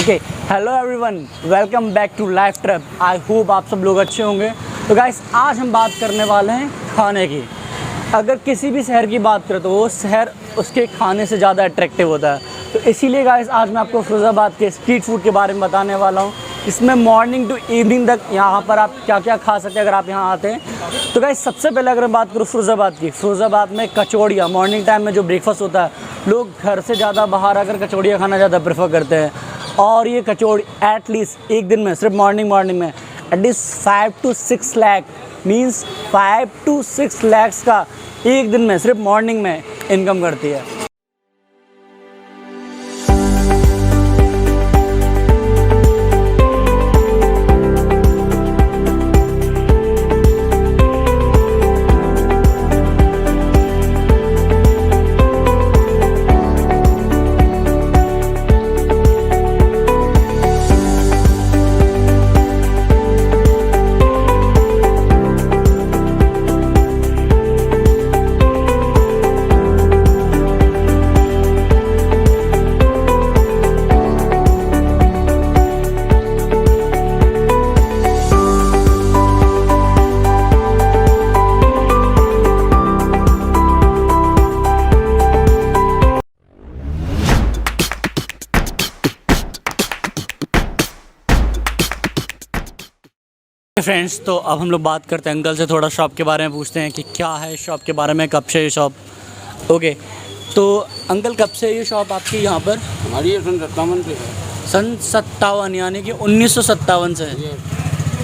Okay, hello everyone, welcome back to life trip. I hope आप सब लोग अच्छे होंगे। तो गाइस, आज हम बात करने वाले हैं खाने की। अगर किसी भी शहर की बात करें तो वो शहर उसके खाने से ज़्यादा अट्रैक्टिव होता है। तो इसीलिए गाइस आज मैं आपको फिरोज़ाबाद के स्ट्रीट फूड के बारे में बताने वाला हूँ। इसमें मॉर्निंग टू इवनिंग तक यहाँ पर आप क्या क्या खा सकते हैं अगर आप यहाँ आते हैं। तो गाइस, सबसे पहले अगर मैं बात करूँ फिरोज़ाबाद की, फिरोज़ाबाद में कचौड़ियाँ, मॉर्निंग टाइम में जो ब्रेकफास्ट होता है, लोग घर से ज़्यादा बाहर आकर कचौड़ियाँ खाना ज़्यादा प्रेफर करते हैं। और ये कचौड़ी एटलीस्ट एक दिन में सिर्फ मॉर्निंग में at least 5 to 6 lakh means 5 to 6 lakhs का एक दिन में सिर्फ मॉर्निंग में इनकम करती है। फ्रेंड्स, तो अब हम लोग बात करते हैं अंकल से, थोड़ा शॉप के बारे में पूछते हैं कि क्या है शॉप के बारे में, कब से ये शॉप। ओके, तो अंकल कब से ये शॉप आपकी यहाँ पर? हमारी ये सन 57 से है। सन 57 यानी कि 1957 से।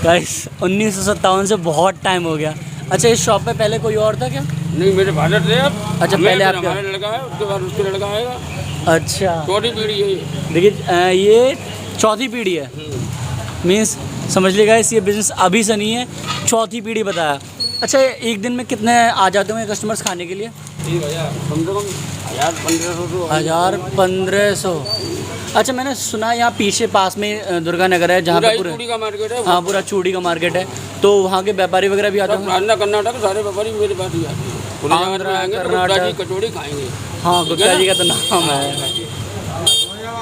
गाइस, 1957 से बहुत टाइम हो गया। अच्छा, इस शॉप पे पहले कोई और था क्या? नहीं, मेरे फादर थे। अब अच्छा, पहले आपका हमारा लड़का है, उसके बाद उसके लड़का आएगा। अच्छा, चौथी पीढ़ी है ये। देखिए, ये चौथी पीढ़ी है। मीन्स समझ लीजिएगा, इस ये बिज़नेस अभी से नहीं है, चौथी पीढ़ी बताया। अच्छा, एक दिन में कितने आ जाते होंगे कस्टमर्स खाने के लिए? 1000 कम से कम 1000-1500 1000-1500। अच्छा, मैंने सुना है यहाँ पीछे पास में दुर्गा नगर है जहाँ पे चूड़ी का मार्केट है। हाँ, पूरा चूड़ी का मार्केट है। तो वहाँ के व्यापारी वगैरह भी आते हैं? आंध्र कर्नाटक सारे व्यापारी मेरे पास ही आते हैं। आंध्र कर्नाटक कचौड़ी खाएंगे। हाँ, गुप्ता जी का तो नाम है।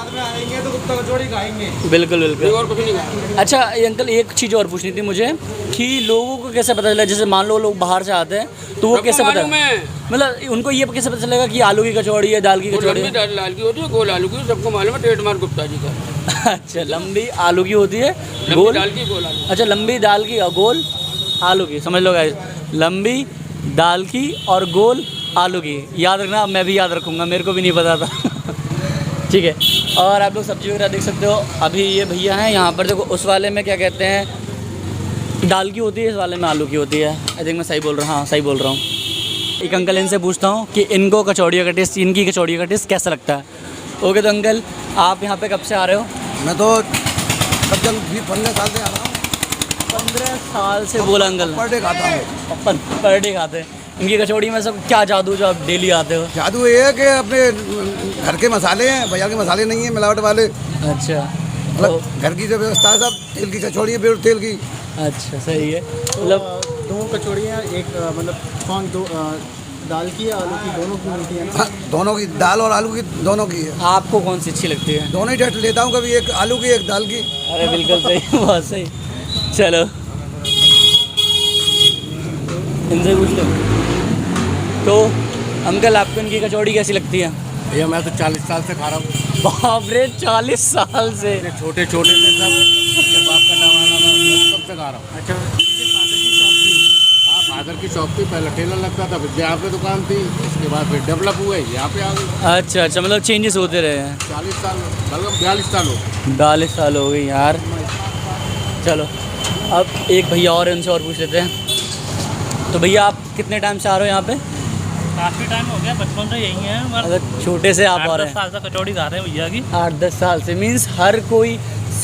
में आएंगे तो गुप्ता कचौड़ी खाएंगे। बिल्कुल बिल्कुल। और कुछ नहीं खाएंगे। अच्छा, ये अंकल एक चीज़ और पूछनी थी मुझे कि लोगों को कैसे पता चला, जैसे मान लो लोग बाहर से आते हैं तो वो कैसे पता, मतलब उनको ये कैसे पता चलेगा कि आलू की कचौड़ी है, दाल की कचौड़ी है? लंबी लाल की होती है, गोल आलू की, सबको मालूम है, ट्रेडमार्क गुप्ता जी का। अच्छा, लंबी आलू की होती है, गोल दाल की, गोल आलू। अच्छा, लंबी दाल की और गोल आलू की, समझ लो गाइस, लंबी दाल की और गोल आलू की। याद रखना, मैं भी याद रखूँगा, मेरे को भी नहीं पता था। ठीक है। और आप लोग सब्जी वगैरह देख सकते हो। अभी ये भैया हैं यहाँ पर, देखो उस वाले में क्या कहते हैं, दाल की होती है, इस वाले में आलू की होती है। आई थिंक मैं सही बोल रहा हूँ। हाँ, सही बोल रहा हूँ। एक अंकल इनसे पूछता हूँ कि इनको कचौड़ियों का टेस्ट, इनकी कचौड़ियों का टेस्ट कैसा लगता है। ओके, तो अंकल आप यहाँ पे कब से आ रहे हो? मैं तो कब 15 साल से आ रहा हूँ। 15 साल से बोला अंकल। पर डे खाता हूँ। पर डे खाते हैं। इनकी कचौड़ी में सब क्या जादू जो आप डेली आते हो? जादू ये है कि अपने घर के मसाले हैं, बाजार के मसाले नहीं है मिलावट वाले। अच्छा, मतलब घर की जो व्यवस्था है, सब तेल की कचौड़ी है, बिना तेल की। अच्छा, सही है। मतलब दो कचौड़ियाँ, एक मतलब कौन दो दाल की या आलू की, दोनों की मिलती है? हाँ, दोनों की, दाल और आलू की दोनों की है। आपको कौन सी अच्छी लगती है? दोनों ही टेस्ट लेता हूँ, कभी एक आलू की, एक दाल की। अरे बिल्कुल सही, बहुत सही। चलो, इनसे पूछ लो। तो अंकल, आपको इनकी कचौड़ी कैसी लगती है? भैया मैं तो 40 साल से खा रहा हूँ। बाप रे, 40 साल से? छोटे छोटे से सब, बाप का नाम सबसे खा रहा हूँ। अच्छा, फादर की शॉप थी? हाँ, फादर की शॉप थी, पहले ठेला लगता था, फिर यहाँ पे दुकान थी, उसके बाद फिर डेवलप हुए, यहाँ पे आ गई। अच्छा अच्छा, मतलब चेंजेस होते रहे हैं। 40 साल, मतलब 42 साल हो गए। 42 साल हो गई यार। चलो, अब एक भैया और, उनसे और पूछ लेते हैं। तो भैया, आप कितने टाइम से आ रहे हो यहाँ पे? काफ़ी टाइम हो गया, बचपन से यही है। अगर छोटे से आप आ रहे 8-10 साल से कचौड़ी खा रहे हैं भैया की। 8-10 साल से मीन्स हर कोई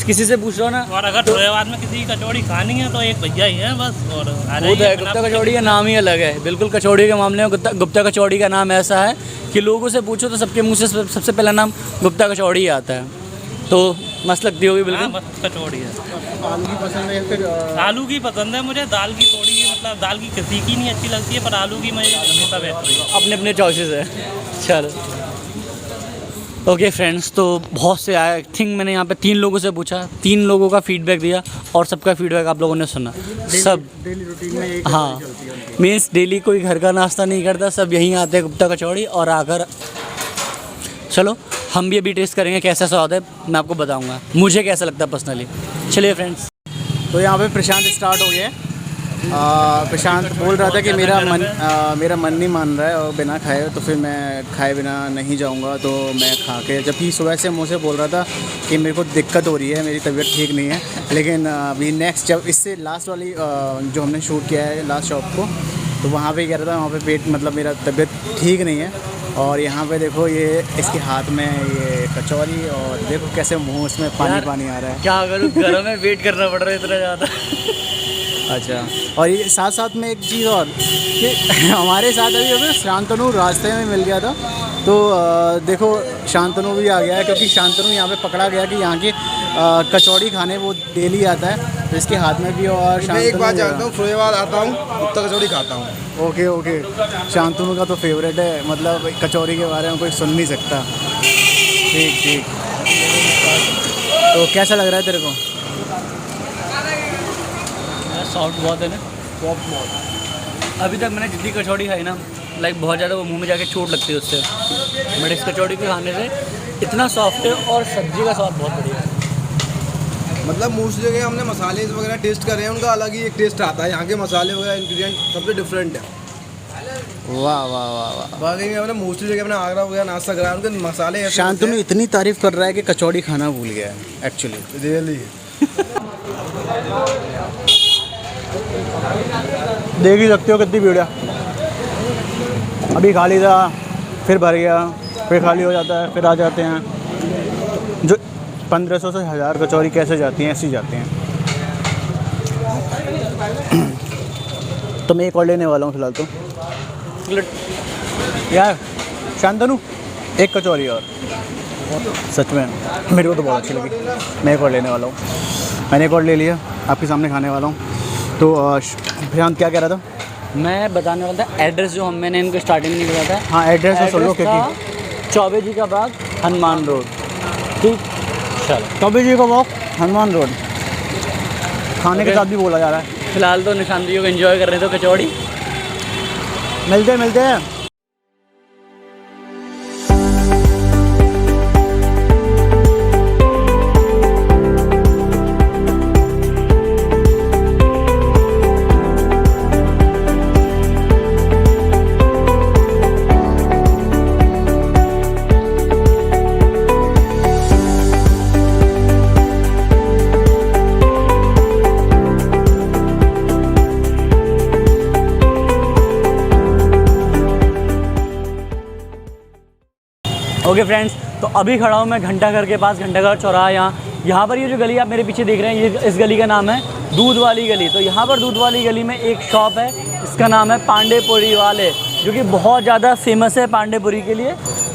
किसी से पूछ रहा हो ना, और अगर फिरोजाबाद में किसी की कचौड़ी खानी है तो एक भैया ही है बस। और वो तो है, गुप्ता कचौड़ी का नाम ही अलग है। बिल्कुल, कचौड़ी के मामले में गुप्ता कचौड़ी का नाम ऐसा है कि लोगों से पूछो तो सबके मुंह से सबसे पहला नाम गुप्ता कचौड़ी ही आता है। तो मस्त लगती होगी बिल्कुल। हाँ, मस्त कचौड़ी है। आलू की पसंद है फिर? आलू की पसंद है मुझे, दाल की थोड़ी, मतलब दाल की किसी की नहीं अच्छी लगती है, पर आलू की मुझे हमेशा बेहतर है। अपने अपने चॉइसेस है। चलो, ओके फ्रेंड्स, तो बहुत से आई थिंक मैंने यहाँ पे 3 लोगों से पूछा, 3 लोगों का फीडबैक दिया और सबका फीडबैक आप लोगों ने सुना। सब डेली रूटीन में एक हाँ, मीन्स डेली कोई घर का नाश्ता नहीं करता, सब यहीं आते हैं गुप्ता कचौड़ी और आकर चलो हम भी अभी टेस्ट करेंगे कैसा स्वाद है, मैं आपको बताऊंगा मुझे कैसा लगता है पर्सनली। चलिए फ्रेंड्स, तो यहाँ पे प्रशांत स्टार्ट हो गया है। प्रशांत बोल रहा था कि मेरा मन नहीं मान रहा है और बिना खाए, तो फिर मैं खाए बिना नहीं जाऊँगा, तो मैं खा के, जबकि सुबह से मुझसे बोल रहा था कि मेरे को दिक्कत हो रही है, मेरी तबीयत ठीक नहीं है। लेकिन अभी नेक्स्ट जब इससे लास्ट वाली जो हमने शूट किया है लास्ट शॉप को, तो वहाँ पे कह रहा था वहाँ पे पेट मतलब मेरा तबीयत ठीक नहीं है। और यहाँ पे देखो ये इसके हाथ में ये कचौरी और देखो कैसे मुंह उसमें पानी आ रहा है। क्या करूँ, घर में वेट करना पड़ रहा है इतना ज़्यादा। अच्छा, और ये साथ साथ में एक चीज़ और कि हमारे साथ अभी शांतनु रास्ते में मिल गया था, तो देखो शांतनु भी आ गया है, क्योंकि शांतनु यहाँ पे पकड़ा गया कि यहाँ की कचौड़ी खाने वो डेली आता है, तो इसके हाथ में भी। और मैं एक बात जानता हूँ, फिरोजाबाद आता हूँ, गुप्ता कचौड़ी खाता हूँ। ओके, शांतनु का तो फेवरेट है, मतलब कचौड़ी के बारे में कोई सुन नहीं सकता। ठीक, तो कैसा लग रहा है तेरे को? सॉफ्ट बहुत है ना, सॉफ्ट बहुत। अभी तक मैंने जितनी कचौड़ी खाई ना, लाइक बहुत ज़्यादा वो मुंह में जाके चोट लगती है उससे, बट इस कचौड़ी के खाने से इतना सॉफ्ट है और सब्जी का स्वाद बहुत बढ़िया है। मतलब मोस्टली जगह हमने मसाले वगैरह टेस्ट करे हैं, उनका अलग ही एक टेस्ट आता है। यहाँ के मसाले वगैरह इंग्रेडिएंट सबसे डिफरेंट है। वाह। बाकी में हमने मोस्टली जगह अपने आगरा वगैरह नाश्ता करा, उनके मसाले ऐसे शांतनु इतनी तारीफ़ कर रहा है कि कचौड़ी खाना भूल गया है एक्चुअली। रियली देख ही सकते हो कितनी भीड़ है। अभी खाली था, फिर भर गया, फिर खाली हो जाता है, फिर आ जाते हैं। जो 1500 से 1000 कचौरी कैसे जाती हैं, ऐसी जाती हैं। तो मैं एक और लेने वाला हूँ फिलहाल तो। यार शांतनु, एक कचौरी और, सच में मेरे को तो बहुत अच्छी लगी, मैं एक और लेने वाला हूँ। मैंने एक और ले लिया, आपके सामने खाने वाला हूँ। तो प्रशांत क्या कह रहा था? मैं बताने वाला था एड्रेस जो मैंने इनको स्टार्टिंग में नहीं बताया। हाँ, एड्रेस तो सुन लो, क्योंकि चौबे जी का बाग, हनुमान रोड। ठीक, चलो। चौबे जी का वॉक, हनुमान रोड। खाने के साथ भी बोला जा रहा है। फिलहाल तो निशांत जी को एंजॉय कर रहे थे कचौड़ी। मिलते हैं। ओके फ्रेंड्स, तो अभी खड़ा हूँ मैं घंटाघर के पास, घंटाघर चौराहा। यहाँ पर ये जो गली आप मेरे पीछे देख रहे हैं, ये इस गली का नाम है दूध वाली गली। तो यहाँ पर दूध वाली गली में एक शॉप है, इसका नाम है पांडेपुरी वाले, जो कि बहुत ज़्यादा फेमस है पांडेपुरी के लिए।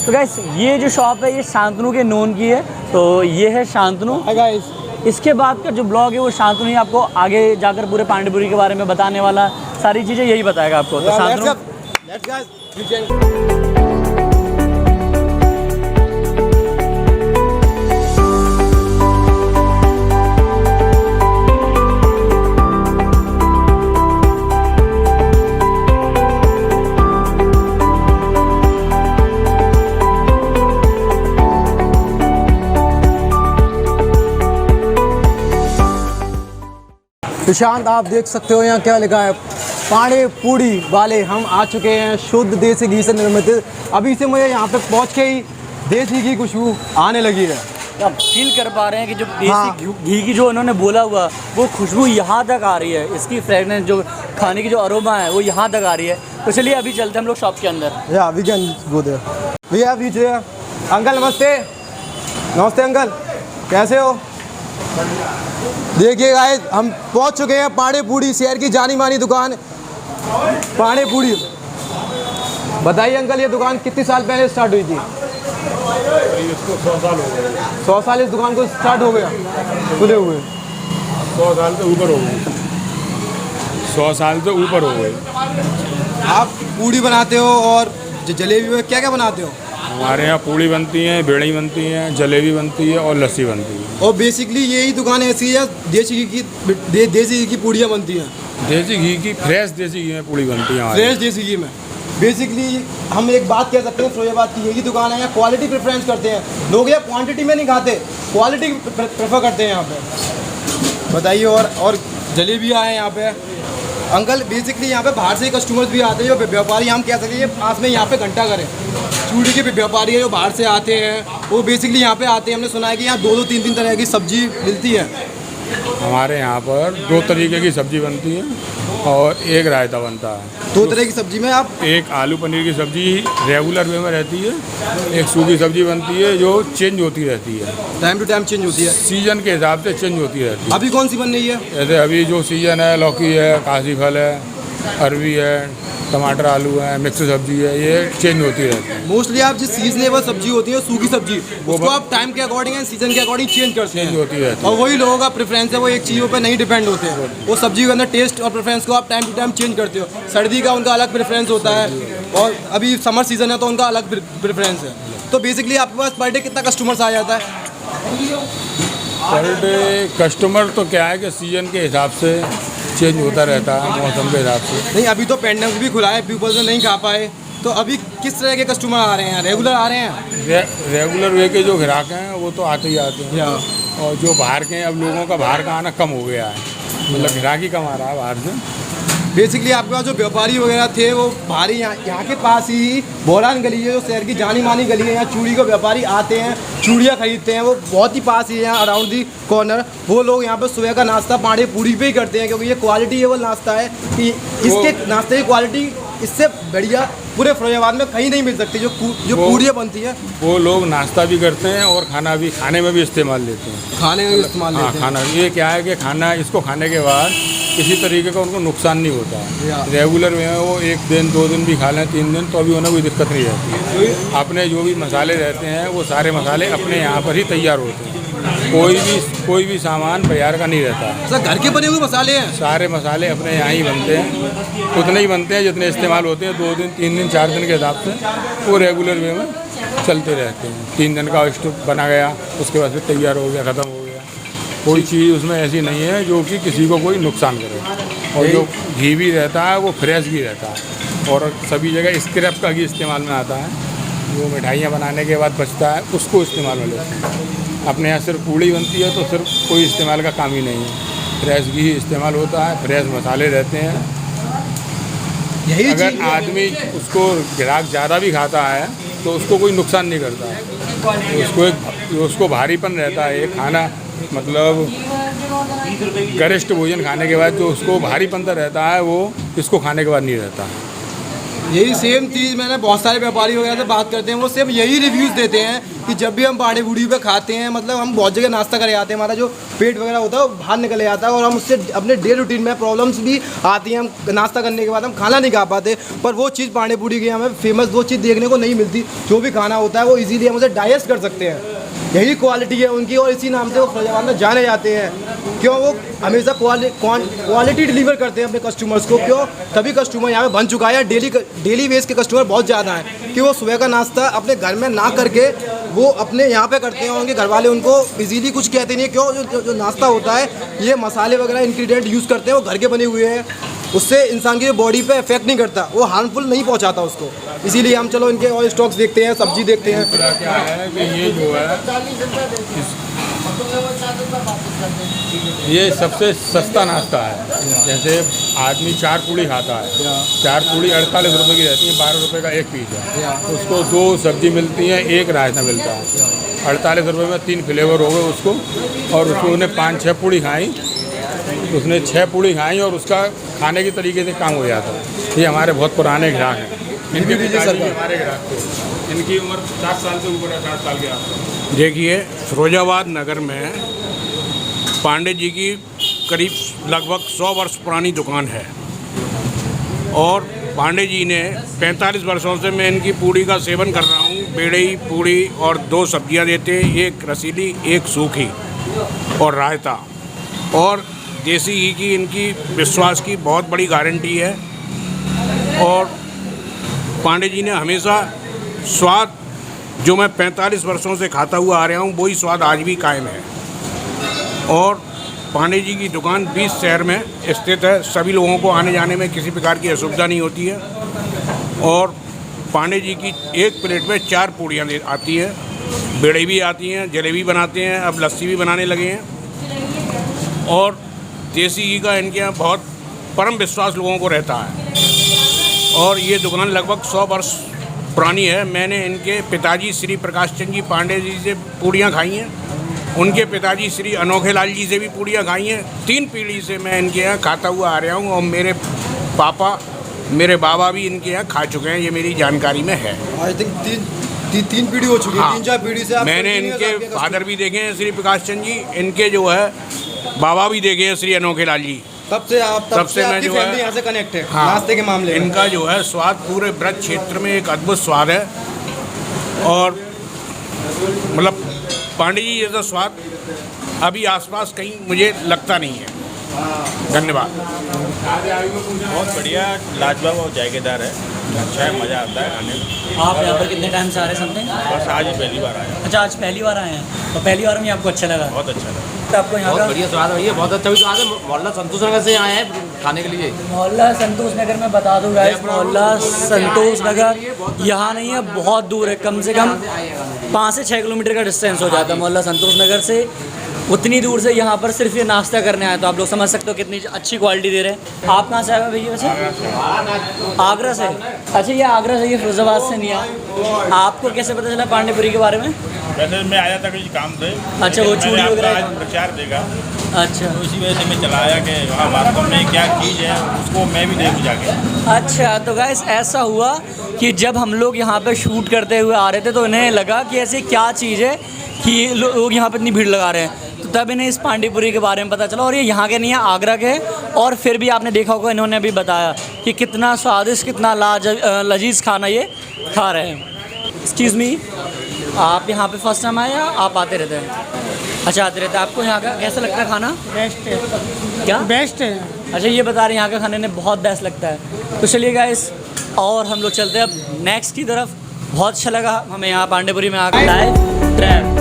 तो गाइस, ये जो शॉप है ये शांतनु के नोन की है। तो ये है शांतनु। हाय गाइस, इसके बाद का जो ब्लॉग है वो शांतनु ही आपको आगे जाकर पूरे पांडेपुरी के बारे में बताने वाला, सारी चीज़ें यही बताएगा आपको। तो शांतनु, प्रशांत, आप देख सकते हो यहाँ क्या लिखा है, पांडेपुरी वाले। हम आ चुके हैं, शुद्ध देसी घी से निर्मित। अभी से मुझे यहाँ पे पहुँच के ही देसी घी खुशबू आने लगी है। आप फील कर पा रहे हैं कि जो देसी घी की जो उन्होंने बोला हुआ वो खुशबू यहाँ तक आ रही है, इसकी फ्रेगनेंस जो खाने की जो अरोमा है वो यहाँ तक आ रही है। तो चलिए अभी चलते हैं हम लोग शॉप के अंदर। या वी कैन गो देयर। भैया पीछे अंकल, नमस्ते। नमस्ते अंकल, कैसे हो? देखिए गाइस, हम पहुंच चुके हैं पांडेपुरी, शहर की जानी मानी दुकान पांडेपुरी। बताइए अंकल, ये दुकान कितने साल पहले स्टार्ट हुई थी? इसको 100 साल हो गए। 100 साल इस दुकान को स्टार्ट हो गया, खुले हुए? 100 साल से ऊपर हो गए। 100 साल से ऊपर हो गए। आप पूड़ी बनाते हो और जो जलेबी में क्या क्या बनाते हो? हमारे यहाँ पूड़ी बनती है, बेड़ी बनती है, जलेबी बनती है और लस्सी बनती है। और बेसिकली यही दुकान ऐसी है देसी घी की देसी घी की पूड़ियाँ बनती हैं, देसी घी की फ्रेश देसी घी में पूड़ी बनती है हमारे फ्रेश देसी घी में। बेसिकली हम एक बात कह सकते हैं फिरोजाबाद की यही दुकान है, यहाँ क्वालिटी प्रेफरेंस करते हैं लोग, यहाँ क्वांटिटी में नहीं खाते, क्वालिटी प्रेफर करते हैं यहाँ पे। बताइए। और जलेबियाँ हैं यहाँ पे अंकल। बेसिकली यहाँ पे बाहर से ही कस्टमर्स भी आते हैं, जो व्यापारी हम कह सकते हैं पास में यहाँ पे घंटा करें चूड़ी के व्यापारी है जो बाहर से आते हैं, वो बेसिकली यहाँ पे आते हैं। हमने सुना है कि यहाँ 2-2 3-3 तरह की सब्जी मिलती है। हमारे यहाँ पर 2 तरीके की सब्जी बनती है और एक रायता बनता है। 2 तरह की सब्जी में आप एक आलू पनीर की सब्जी रेगुलर वे में रहती है, एक सूखी सब्जी बनती है जो चेंज होती रहती है, टाइम टू टाइम चेंज होती है, सीजन के हिसाब से चेंज होती रहती है। अभी कौन सी बन रही है? जैसे अभी जो सीजन है लौकी है, काशी फल है, अरवी है, टमाटर आलू है, मिक्स सब्जी है, ये चेंज होती रहती है। मोस्टली आप जिस सीजनेबल सब्जी होती है सूखी सब्जी उसको आप टाइम के अकॉर्डिंग एंड सीजन के अकॉर्डिंग चेंज करते हैं, चेंज होती रहती है। और वही लोगों का प्रेफरेंस है, वो एक चीज़ों पे नहीं डिपेंड होते हैं, वो सब्जी के अंदर टेस्ट और प्रेफरेंस को आप टाइम टू टाइम चेंज करते हो। सर्दी का उनका अलग प्रेफरेंस होता है और अभी समर सीजन है तो उनका अलग प्रेफरेंस है। तो बेसिकली आपके पास पर डे कितना कस्टमर्स आ जाता है? पर डे कस्टमर तो क्या है कि सीजन के हिसाब से चेंज होता रहता है, मौसम के हिसाब से। नहीं, अभी तो पेंडेमिक भी खुला है, पीपल्स नहीं खा पाए, तो अभी किस तरह के कस्टमर आ रहे हैं? रेगुलर आ रहे हैं? रेगुलर वे के जो ग्राहक हैं वो तो आते ही आते हैं, और जो बाहर के हैं अब लोगों का बाहर का आना कम हो गया है, मतलब ग्राहक ही कम आ रहा है बाहर से। बेसिकली आपके पास जो व्यापारी वगैरह थे वो भारी यहाँ के पास ही बोरान गली है जो शहर की जानी मानी गली है, यहाँ चूड़ी के व्यापारी आते हैं, चूड़ियाँ खरीदते हैं, वो बहुत ही पास ही है यहाँ अराउंड दी कॉर्नर। वो लोग यहाँ पर सुबह का नाश्ता पानी पूड़ी पे ही करते हैं, क्योंकि ये क्वालिटी वो नाश्ता है कि इसके नाश्ते की क्वालिटी इससे बढ़िया पूरे फिरोजाबाद में कहीं नहीं मिल सकती जो पूड़ियाँ बनती है। वो लोग नाश्ता भी करते हैं और खाने में भी इस्तेमाल लेते हैं, खाने में भी इस्तेमाल लेते हैं। खाना ये क्या है कि खाना इसको खाने के बाद किसी तरीके का उनको नुकसान नहीं होता है। रेगुलर में वो 1 दिन 2 दिन भी खा लें 3 दिन तो अभी उन्हें कोई दिक्कत नहीं रहती है। अपने जो भी मसाले रहते हैं वो सारे मसाले अपने यहाँ पर ही तैयार होते हैं, कोई भी सामान बाजार का नहीं रहता है। सर घर के बने हुए मसाले हैं? सारे मसाले अपने यहाँ ही बनते हैं, उतने ही बनते हैं जितने इस्तेमाल होते हैं। 2 दिन 3 दिन 4 दिन के हिसाब से वो रेगुलर वे में चलते रहते हैं। 3 दिन का स्टॉक बना गया, उसके बाद फिर तैयार हो गया, ख़त्म हो गया। कोई चीज़ उसमें ऐसी नहीं है जो कि किसी को कोई नुकसान करे। और जो घी भी रहता है वो फ्रेश घी रहता है, और सभी जगह स्क्रैप का घी इस्तेमाल में आता है, वो मिठाइयाँ बनाने के बाद बचता है उसको इस्तेमाल में लेते हैं। अपने यहाँ सिर्फ पूड़ी बनती है तो सिर्फ कोई इस्तेमाल का काम ही नहीं है, फ्रेश घी इस्तेमाल होता है, फ्रेश मसाले रहते हैं। यही अगर आदमी उसको ग्राहक ज़्यादा भी खाता है तो उसको कोई नुकसान नहीं करता है, उसको भारीपन रहता है। ये खाना मतलब गरिष्ठ भोजन खाने के बाद जो उसको भारीपन रहता है वो इसको खाने के बाद नहीं रहता। यही सेम चीज़ मैंने बहुत सारे व्यापारी वगैरह से बात करते हैं, वो सेम यही रिव्यूज़ देते हैं कि जब भी हम पानी पूड़ी पे खाते हैं, मतलब हम बहुत जगह नाश्ता करे आते हैं, हमारा जो पेट वगैरह होता है वो बाहर निकले जाता है और हम उससे अपने डे रूटीन में प्रॉब्लम्स भी आती हैं। हम नाश्ता करने के बाद हम खाना नहीं खा पाते, पर वो चीज़ पानी पूड़ी की हमें फेमस वो चीज़ देखने को नहीं मिलती। जो भी खाना होता है वो इजीली हम उसे डाइजेस्ट कर सकते हैं, यही क्वालिटी है उनकी, और इसी नाम से वो फिरोजाबाद में जाने जाते हैं। क्यों? वो हमेशा क्वालिटी डिलीवर करते हैं अपने कस्टमर्स को। क्यों? तभी कस्टमर यहाँ पे बन चुका है। डेली बेस के कस्टमर बहुत ज़्यादा हैं कि वो सुबह का नाश्ता अपने घर में ना करके वो अपने यहाँ पे करते हैं, उनके घर वाले उनको इजीली कुछ कहते नहीं है। क्यों? जो नाश्ता होता है ये मसाले वगैरह इंग्रेडिएंट यूज़ करते हैं, वो घर के बने हुए हैं, उससे इंसान की बॉडी पे इफेक्ट नहीं करता, वो हार्मफुल नहीं पहुंचाता उसको। इसीलिए हम चलो इनके और स्टॉक्स देखते हैं, सब्जी देखते हैं। क्या है कि ये जो है ये सबसे सस्ता नाश्ता है। जैसे आदमी 4 पूड़ी खाता है, 4 पूड़ी 48 रुपये की रहती है, 12 रुपये का एक पीस है। उसको 2 सब्जी मिलती हैं, 1 रायता मिलता है। 48 रुपये में 3 फ्लेवर हो गए उसको, और उसको उन्हें 5-6 पूड़ी खाई, उसने 6 पूड़ी खाई और उसका खाने के तरीके से काम हो जाता है। ये हमारे बहुत पुराने ग्राहक हैं, इनके पिताजी हमारे ग्राहक थे, इनकी उम्र 60 साल से ऊपर है, 60 साल के आसपास। देखिए, फिरोजाबाद नगर में पांडे जी की करीब लगभग 100 वर्ष पुरानी दुकान है, और पांडे जी ने 45 वर्षों से मैं इनकी पूड़ी का सेवन कर रहा हूँ। बेड़ई पूड़ी और 2 सब्जियाँ देते हैं, एक रसीली एक सूखी और रायता, और देसी घी की इनकी विश्वास की बहुत बड़ी गारंटी है। और पांडे जी ने हमेशा स्वाद जो मैं 45 वर्षों से खाता हुआ आ रहा हूँ, वही स्वाद आज भी कायम है। और पांडे जी की दुकान 20 शहर में स्थित है। सभी लोगों को आने जाने में किसी प्रकार की असुविधा नहीं होती है। और पांडे जी की एक प्लेट में 4 पूड़ियाँ आती हैं, बेड़े भी आती हैं, जलेबी बनाते हैं, अब लस्सी भी बनाने लगे हैं। और देसी घी का इनके यहाँ बहुत परम विश्वास लोगों को रहता है। और ये दुकान लगभग 100 वर्ष पुरानी है। मैंने इनके पिताजी श्री प्रकाश चंद जी पांडे जी से पूड़ियाँ खाई हैं, उनके पिताजी श्री अनोखे लाल जी से भी पूड़ियाँ खाई हैं। 3 पीढ़ी से मैं इनके यहाँ खाता हुआ आ रहा हूँ और मेरे पापा, मेरे बाबा भी इनके यहाँ खा चुके हैं, ये मेरी जानकारी में है। आई थिंक तीन पीढ़ी हो चुकी है। हाँ, 3-4 पीढ़ी से आप मैंने इनके फादर भी देखे हैं श्री प्रकाश चंद जी, इनके जो है बाबा भी देखे हैं श्री अनोखे लाल जी। तब से मैं आपकी जो फैमिली है यहाँ से कनेक्ट है। हाँ, नाश्ते के मामले में इनका जो है स्वाद पूरे ब्रज क्षेत्र में एक अद्भुत स्वाद है। और मतलब पांडे जी जैसा स्वाद अभी आसपास कहीं मुझे लगता नहीं है। धन्यवाद। बहुत बढ़िया, लाजवाब और जायकेदार है। अच्छा है, मज़ा आता है खाने में। आप यहाँ पर कितने टाइम से आ रहे हैं समथिंग? बस आज ही पहली बार आया। अच्छा, आज पहली बार आए हैं, तो पहली बार में आपको अच्छा लगा? बहुत अच्छा लगा। तो आपको यहाँ का बढ़िया स्वाद है भैया, बहुत अच्छा भी स्वाद है। मोहल्ला संतोष नगर से आए हैं खाने के लिए। मोहल्ला संतोष नगर में बता दूँ गाइस, मोहल्ला संतोष नगर यहाँ नहीं है, बहुत दूर है। कम से कम 5 से 6 किलोमीटर का डिस्टेंस हो जाता है मोहल्ला संतोष नगर से। उतनी दूर से यहाँ पर सिर्फ ये नाश्ता करने आए, तो आप लोग समझ सकते हो कितनी अच्छी क्वालिटी दे रहे हैं। आप कहाँ से आए हो भैया वैसे? आगरा से। अच्छा, ये आगरा से, ये फिरोजाबाद से नहीं आया। आपको कैसे पता चला पांडेपुरी के बारे में? वैसे मैं आया था कुछ काम से। अच्छा, वो चूड़ी वगैरह आज प्रचार देगा, अच्छा, तो इसी वजह से मैं चला आया कि वहाँ वास्तव में क्या चीज़ है उसको मैं भी देखूँ जाके। अच्छा, तो गाइस ऐसा हुआ कि जब हम लोग यहाँ पे शूट करते हुए आ रहे थे तो इन्हें लगा कि ऐसी क्या चीज़ है कि लोग यहाँ पे इतनी भीड़ लगा रहे हैं। तो तब इन्हें इस पांडेपुरी के बारे में पता चला। और ये यहाँ के नहीं है, आगरा के हैं। और फिर भी आपने देखा होगा, इन्होंने अभी बताया कि कितना स्वादिष्ट, कितना लजीज खाना ये खा रहे हैं। एक्सक्यूज़ मी, आप यहाँ पे फर्स्ट टाइम आए या आप आते रहते हैं? अच्छा, आते रहते हैं। आपको यहाँ का कैसा लगता है खाना? बेस्ट है। क्या बेस्ट है? अच्छा, ये बता रहे हैं यहाँ का खाने में बहुत बेस्ट लगता है। तो चलिए गाइस, और हम लोग चलते हैं अब नेक्स्ट की तरफ। बहुत अच्छा लगा हमें यहाँ पांडेपुरी में आकर। Live trap